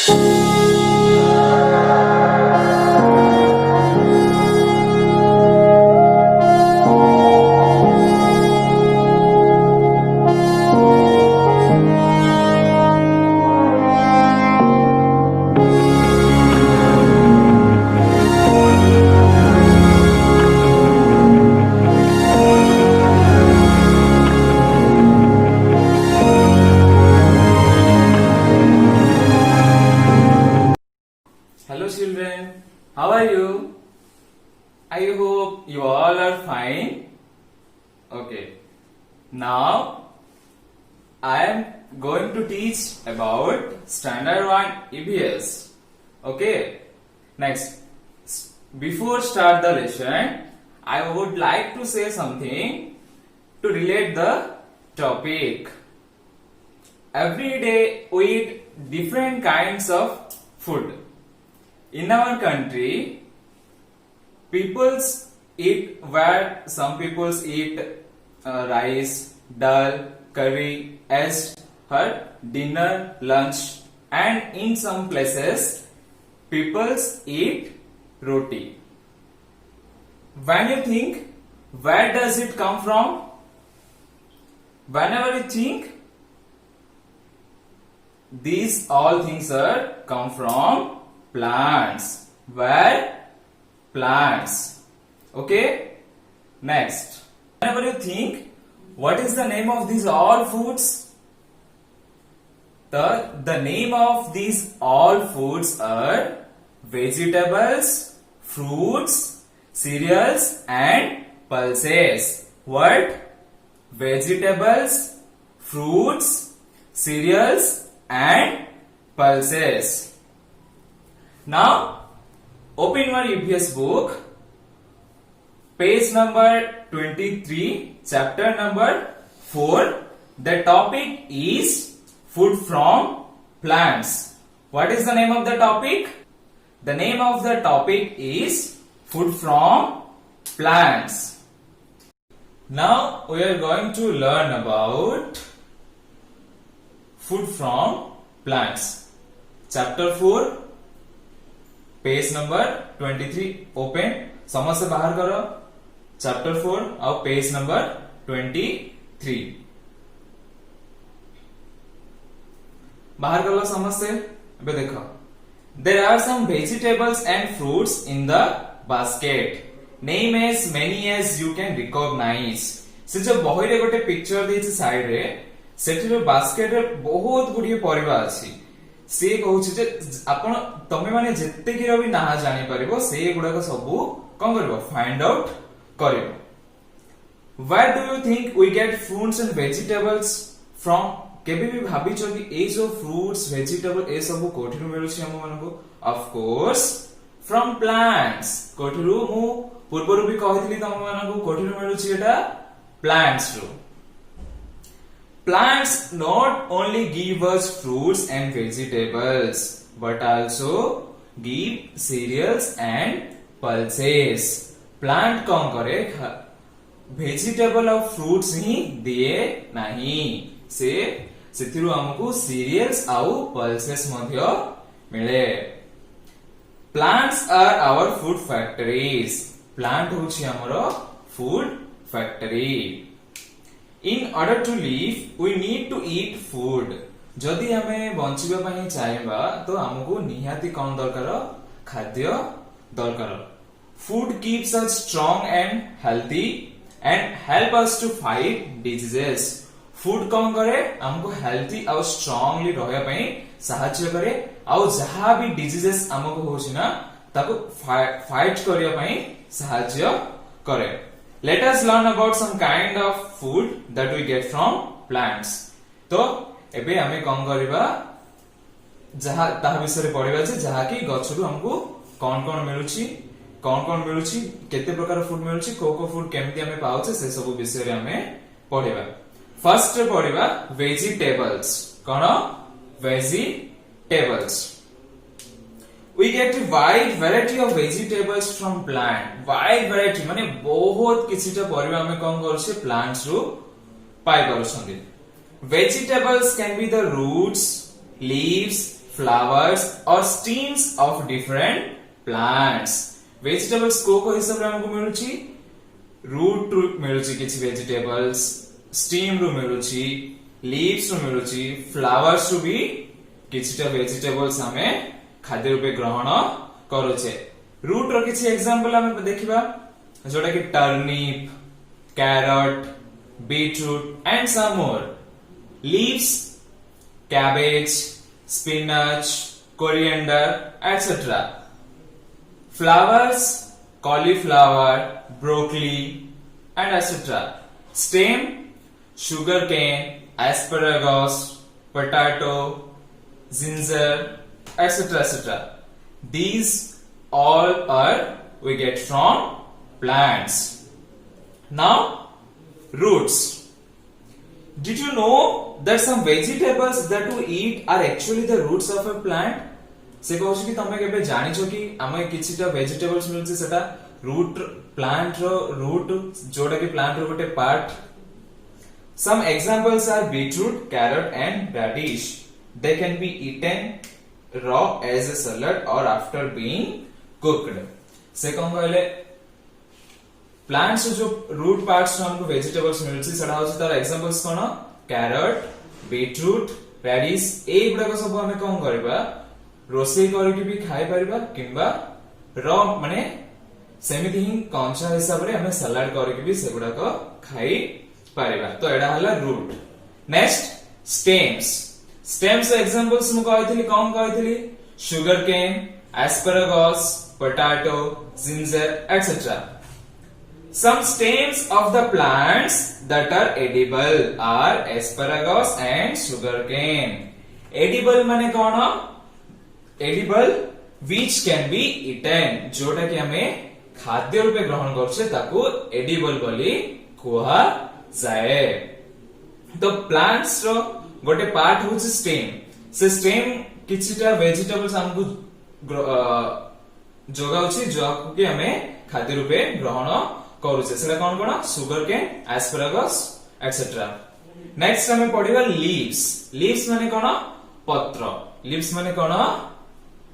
Hello children, how are you? I hope you all are fine. Okay, now I am going to teach about Standard 1 EVS. Okay, next, before start the lesson, I would like to say something to relate the topic. Every day we eat different kinds of food. In our country, peoples eat where some peoples eat rice, dal, curry as her dinner, lunch, and in some places, peoples eat roti. When you think, where does it come from? Whenever you think, these all things are come from plants. Where? Plants. Okay? Next. Whenever you think, what is the name of these all foods? The name of these all foods are vegetables, fruits, cereals and pulses. What? Vegetables, fruits, cereals and pulses. Now, open your EVS book, page number 23, chapter number 4. The topic is food from plants. What is the name of the topic? The name of the topic is food from plants. Now, we are going to learn about food from plants. Chapter 4. Page number 23 open समस्त बाहर करो chapter 4 और page number 23 बाहर कर लो समस्त अबे देखो there are some vegetables and fruits in the basket name as many as you can recognise से जो बही रे गोटे पिक्चर देछि साइड रे सेठी बास्केट रे बहुत गुडी परिबा अछि से कहूछि जे आपण तमे माने जेते कि रवि ना जानि परिबो से गुडा को सब कोन करबो फाइंड आउट करिबो why do you think we get fruits and vegetables from केबे भी भाबी छ कि ए जो फ्रूट्स वेजिटेबल ए सब कोठिरु मिलुछि हम मानको ऑफ कोर्स फ्रॉम प्लांट्स कोठिरु मु पूर्वरु भी कहितली तम मानको कोठिरु मिलुछि एटा प्लांट्स रो Plants not only give us fruits and vegetables but also give cereals and pulses. Plant कौन करे vegetable और fruits ही दिए नहीं से सेथिरु हमको cereals और pulses मध्य मिले. Plants are our food factories. Plant होछि हमरो food factory. In order to live, we need to eat food. जदि हमें बंचिबा पई चाहेबा तो हमको निहाती कौन दरकार खाद्य दरकार. Food keeps us strong and healthy and help us to fight diseases. Food कौन करे हमको healthy और strongly रहया पई सहायता करे और जहां भी diseases हमको होछि ना ताको fight करिया पई सहायता करे. Let us learn about some kind of food that we get from plants. तो एबे हमें कौन करिबा जहा ता विषय पढिबा जे जहा कि गछरु हमको कौन मिलुछि केते प्रकार फूड मिलुछि को फूड केमति हमें पाउछे से सब विषय रे हमें पढिबा. फर्स्ट पढिबा वेजिटेबल्स. कोन vegetables. We get a wide variety of vegetables from plant. Wide variety माने बहुत किछिटा परिबा हमें कौन करछे प्लांट्स रो पाई परछन्ती. Vegetables can be the roots, leaves, flowers or stems of different plants. Vegetables को हिसाब रे हमको मिलुची रूट रु मिलुची किछि vegetables, स्टीम रु मिलुची, लीव्स रु मिलुची, फ्लावर्स रु भी किछिटा vegetables हमें खाद्य रूपे ग्रहण करूचे. रूट रो किछि एग्जांपल हम देखिबा जोटा कि turnip, carrot, beetroot and some more. Leaves cabbage, spinach, coriander, etc. Flowers cauliflower, broccoli and etc. Stem sugarcane, asparagus, potato, ginger, etc. etc. These all are we get from plants. Now roots. Did you know that some vegetables that we eat are actually the roots of a plant? से कहूँ कि तमे केबे जानिछो कि आमे किछिटा vegetables मिलछि सेटा root plant रो root जोटा कि plant रो गोटे part. Some examples are beetroot, carrot and radish. They can be eaten raw as a salad or after being cooked. से कौन कहले प्लांट्स जो रूट पार्ट्स हमको वेजिटेबल्स मिलछि सेटा होछि तार एग्जांपल्स कोन कैरट, बीटरूट, रेडिश ए गुडा को सब हमें कोन करबा रोसई करके भी खाइ परबा किंबा रॉ माने सेमिति ही कंचा हिसाब रे हमें सलाड करके भी से गुडा को खाइ परबा. तो एडा हला root. Next stems. Stems examples मु कहैथिली कोन कहैथिली sugar cane, asparagus, potato, ginger etc. Some stems of the plants that are edible are asparagus and sugarcane. Edible माने कौन? Edible which can be eaten. जोटा कि हमें खाद्य रूपे ग्रहण करछे ताकू edible बोली कुहा जाए. तो plants रो गोटे पार्ट होछि stem. से stem किछिटा vegetables हमकु जोगाउछि जोकु कि हमें खाद्य रूपे ग्रहण करूचे. सेटा कोन कोन sugar cane, asparagus etcetera. Next हमें पढिबा लीव्स. लीव्स माने कोन पत्र. लीव्स माने कोन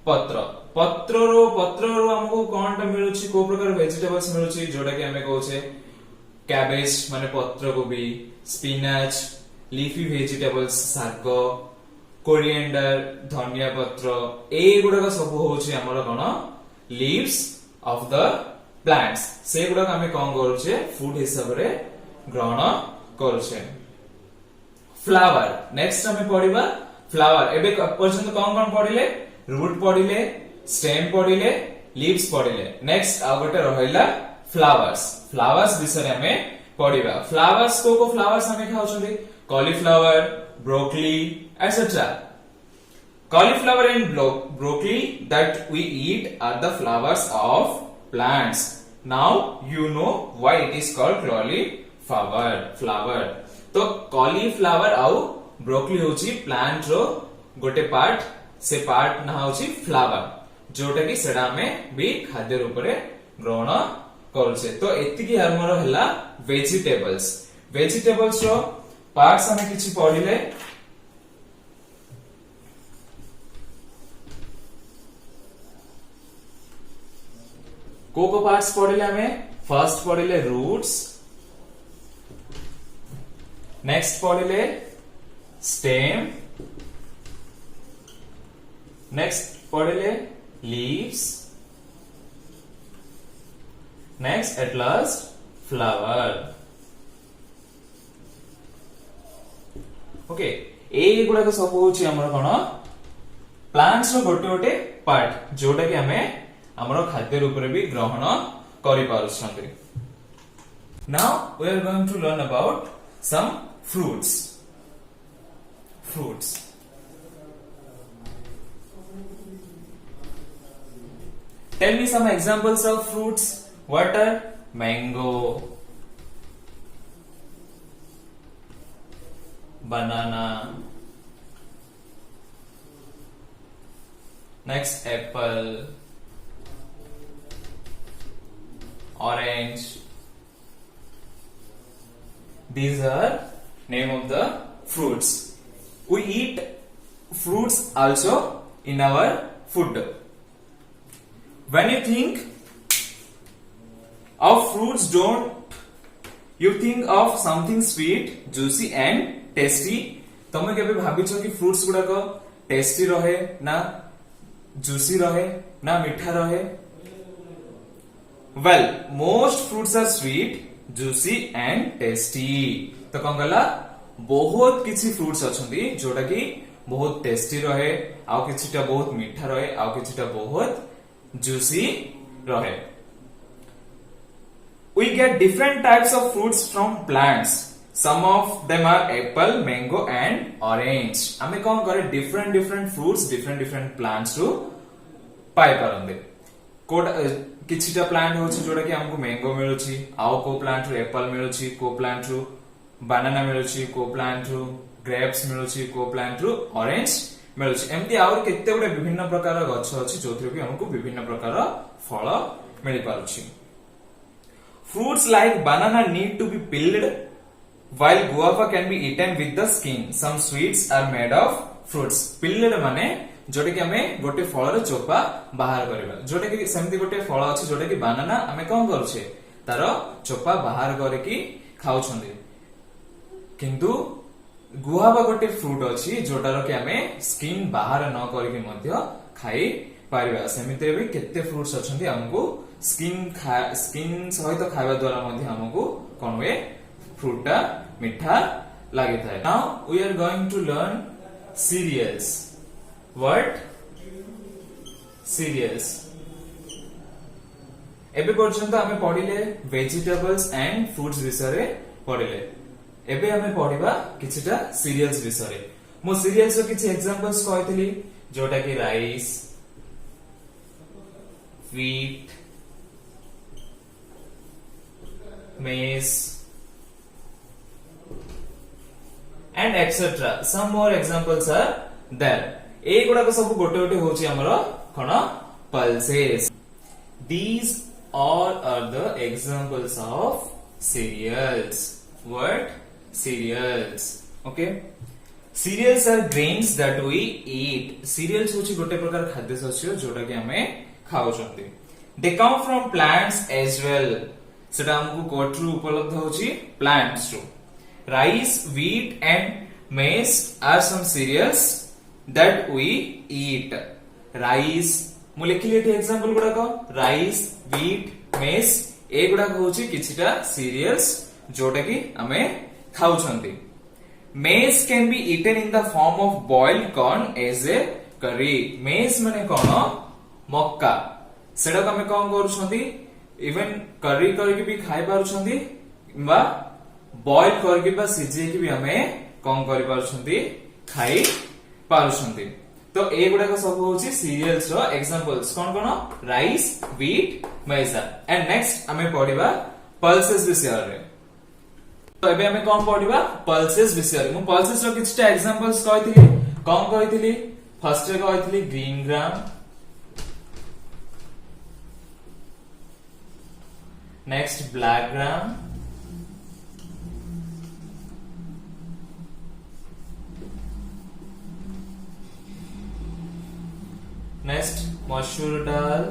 पत्र. पत्र रो हमको कोनटा मिलुची को प्रकार वेजिटेबल्स मिलुची जोटा कि हमें कहूचे कैबेज माने पत्र गोभी, स्पिनच, लीफी वेजिटेबल्स साग, कोरिएंडर धनिया पत्र ए गुडा सब होची हमर कोन लीव्स ऑफ द प्लांट्स. से गुडा हमें कोन करूचे फूड हिसाब रे ग्रहण करूचे. फ्लावर. नेक्स्ट हमें पढिबा फ्लावर. एबे पर्यंत कोन पढिले रूट पढिले, स्टेम पढिले, लीव्स पढिले. नेक्स्ट आ गोटे रहइला फ्लावर्स. फ्लावर्स विषय हमें पढिबा. फ्लावर्स को फ्लावर्स हमें खाउछथि cauliflower, broccoli etcetera. Cauliflower and broccoli that we eat are the flowers of plants. Now you know why it is called cauliflower. तो cauliflower आउ broccoli होची plant रो गोटे पार्ट. से पार्ट ना होची फ्लावर जोटा कि सेडा में भी खाद्य रूप रे ग्रहण करूचे. तो एतिकी हमर हला वेजिटेबल्स. वेजिटेबल्स रो पार्ट्स हमें किछि पढिले. को पार्ट्स पढ़िले हमें फर्स्ट पढ़िले रूट्स, नेक्स्ट पढ़िले स्टेम, नेक्स्ट पढ़िले leaves, next at last flower. Okay ए गुडा सब होची हमर कोन प्लांट्स रो गोटे गोटे पार्ट जोटा कि हमें हमरो खाद्य रूप रे भी ग्रहण करि पारुछंती. Now we are going to learn about some fruits. Tell me some examples of fruits. What are mango, banana, next apple, orange. These are name of the fruits. We eat fruits also in our food. When you think of fruits, don't you think of something sweet, juicy and tasty? तमे केबे भाबिछो कि fruits गुडा को tasty रहे ना juicy रहे ना मीठा रहे? Well, most fruits are sweet, juicy and tasty. तो कौन गला बहुत किसी फ्रूट्स अछंती जोटा कि बहुत टेस्टी रहे, आउ किछिटा बहुत मीठा रहे, आउ किछिटा बहुत juicy रहे. We get different types of fruits from plants. Some of them are apple, mango and orange. आमे कौन करे different fruits, different plants रू पाई पारंदे. कोड किछिटा प्लांट होछि जोटा कि हमको मैंगो मिलुछि, आउ को प्लांट रू एप्पल मिलुछि, को प्लांट रू बनाना मिलुछि, को प्लांट रू ग्रेप्स मिलुछि, को प्लांट रू ऑरेंज मिलुछि. एमती आउर केते गुडे विभिन्न प्रकार गछ अछि जोथरे कि हमको विभिन्न प्रकार फल मिलि पारुछि. Fruits like banana need to be peeled, while guava can be eaten with the skin. Some sweets are made of fruits. Peeled माने जोटे कि हमें गोटे फल रे चोपा बाहर करबा. जोटे कि सेमती गोटे फल अछि जोटे कि बनाना हमें कोन करूछे तारो चोपा बाहर करे कि खाउछन्ते. किंतु गुआवा गोटे फ्रूट अछि जोटार कि हमें स्किन बाहर न करके मध्य खाई पारिबा. सेमिते भी केते फ्रूट्स अछन्ती हमको स्किन सहित खाଇବା द्वारा मध्य हमको कोन वे फ्रूटा मीठा लागि थाए. Now we are going to learn cereals. What? Cereals. एबे पर्यंत हमें पढिले vegetables and fruits विषय पढिले. एबे हमें पढिबा किछिटा cereals विषय. मो cereals रो किछि एग्जांपल्स कहैतली जोटा कि rice, wheat, maize and etc. Some more examples are there. ए गुडा को सब गोटे गोटे होची हमरो कोन pulses. These all are the examples of cereals. What? Cereals. Okay. Cereals are grains that we eat. Cereals होची गोटे प्रकार खाद्य शस्य जोटा कि हमें खाउछंती. They come from plants as well. सेटा हमको कोटरू उपलब्ध होची plants row. Rice, wheat and maize are some cereals that we eat. Rice मु लिखिले एटी एग्जांपल गुडा को राइस, व्हीट, maize ए गुडा होची किछिटा cereals जोटा कि हमें खाउछंती. Maize can be eaten in the form of boiled corn as a curry. Maize माने कोन मक्का सेडा को हमें कोन करूछंती even करी करके भी खाई पारुछंती बा बॉईल करके बा सिझे के भी हमें कोन करि पारुछंती खाई पारुछंती. तो ए गुडा को सब होची सीरियल्स रो एग्जांपल्स कोन कोन rice, wheat, maize. And next हमें पढिबा पल्सेस विषय रे. तो एबे हमें कोन पढिबा पल्सेस विषय रे. मु पल्सेस रो किछटा एग्जांपल्स कहितली कोन कहितली फर्स्ट रे कहितली green gram, next black gram, next masoor dal,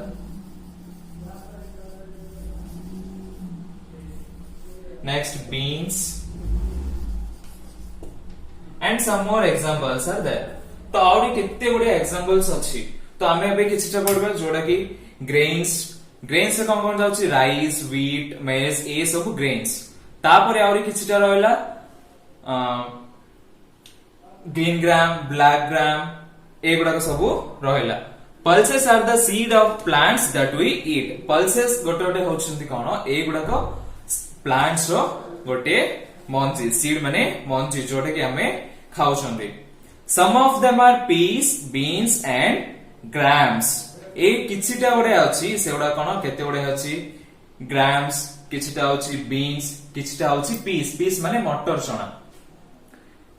next beans and some more examples are there. तो आउरी केते गुडे एग्जांपल्स अछि. तो हमें अबे किछटा पढबा जोडा कि ग्रेन्स से कौन कौन जाउछि राइस, व्हीट, maize ए सब ग्रेन्स. तापरे आउरी किछटा रहला ग्रीन ग्राम, ब्लैक ग्राम ए गुडा को सब रहला. Pulses are the seed of plants that we eat. Pulses गोटे गोटे होछंती कोन ए गुडा को प्लांट्स रो गोटे मंजी. सीड माने मंजी जोटे कि हमें खाउछंती. Some of them are peas, beans and grams. ए किछिटा गोटे अछि सेउडा कोन केते गोटे अछि ग्राम्स, किछिटा अछि बीन्स, किछिटा अछि पीस. पीस माने मटर चना.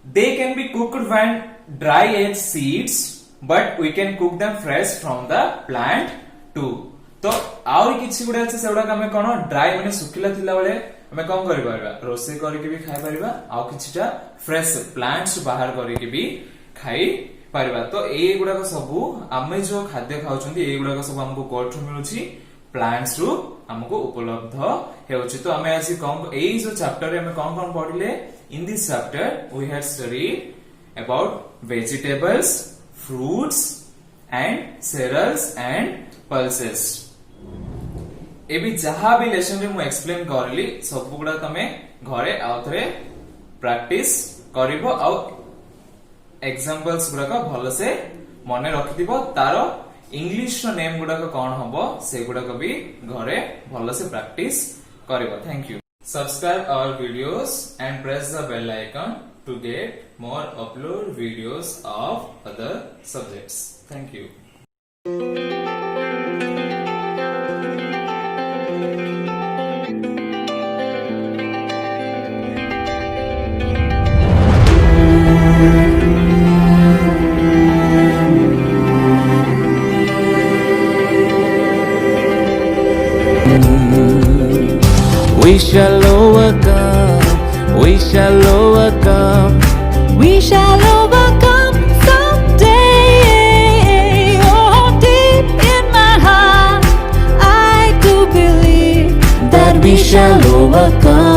They can be cooked when dry as seeds, but we can cook them fresh from the plant too. तो आउरी किछि गुडे अछि सेउडा हमें कोन ड्राई माने सुखिला थिला बेले हमें कोन करि परबा रोसे करके भी खाइ परबा. आउ किछिटा फ्रेश प्लांट्स बाहर करके भी खाइ पारिबा। तो ए गुडाक सब आमे जो खाद्य खाउछंती ए गुडाक सब हमको कोठु मिलुछि प्लांट्स रु हमको उपलब्ध हेउछि। तो आमे आज कम एई जो चैप्टर रे हमें कोन पढिले in this chapter we had studied about vegetables, fruits and cereals and pulses। एबी जहा भी लेसन रे मु एक्सप्लेन करली सब गुडा तमे घरे आउथरे प्रैक्टिस करिवो आउ एग्जांपल्स गुडा भल से मने रखिथिबो। तारो इंग्लिश रो नेम गुडा कोन हबो से गुडा भी घरे भल से प्रैक्टिस करिवो। Thank you. Subscribe our videos and press the bell icon to get more upload videos of other subjects. Thank you. We shall overcome, we shall overcome, We shall overcome someday. Oh, deep in my heart, I do believe that we shall overcome.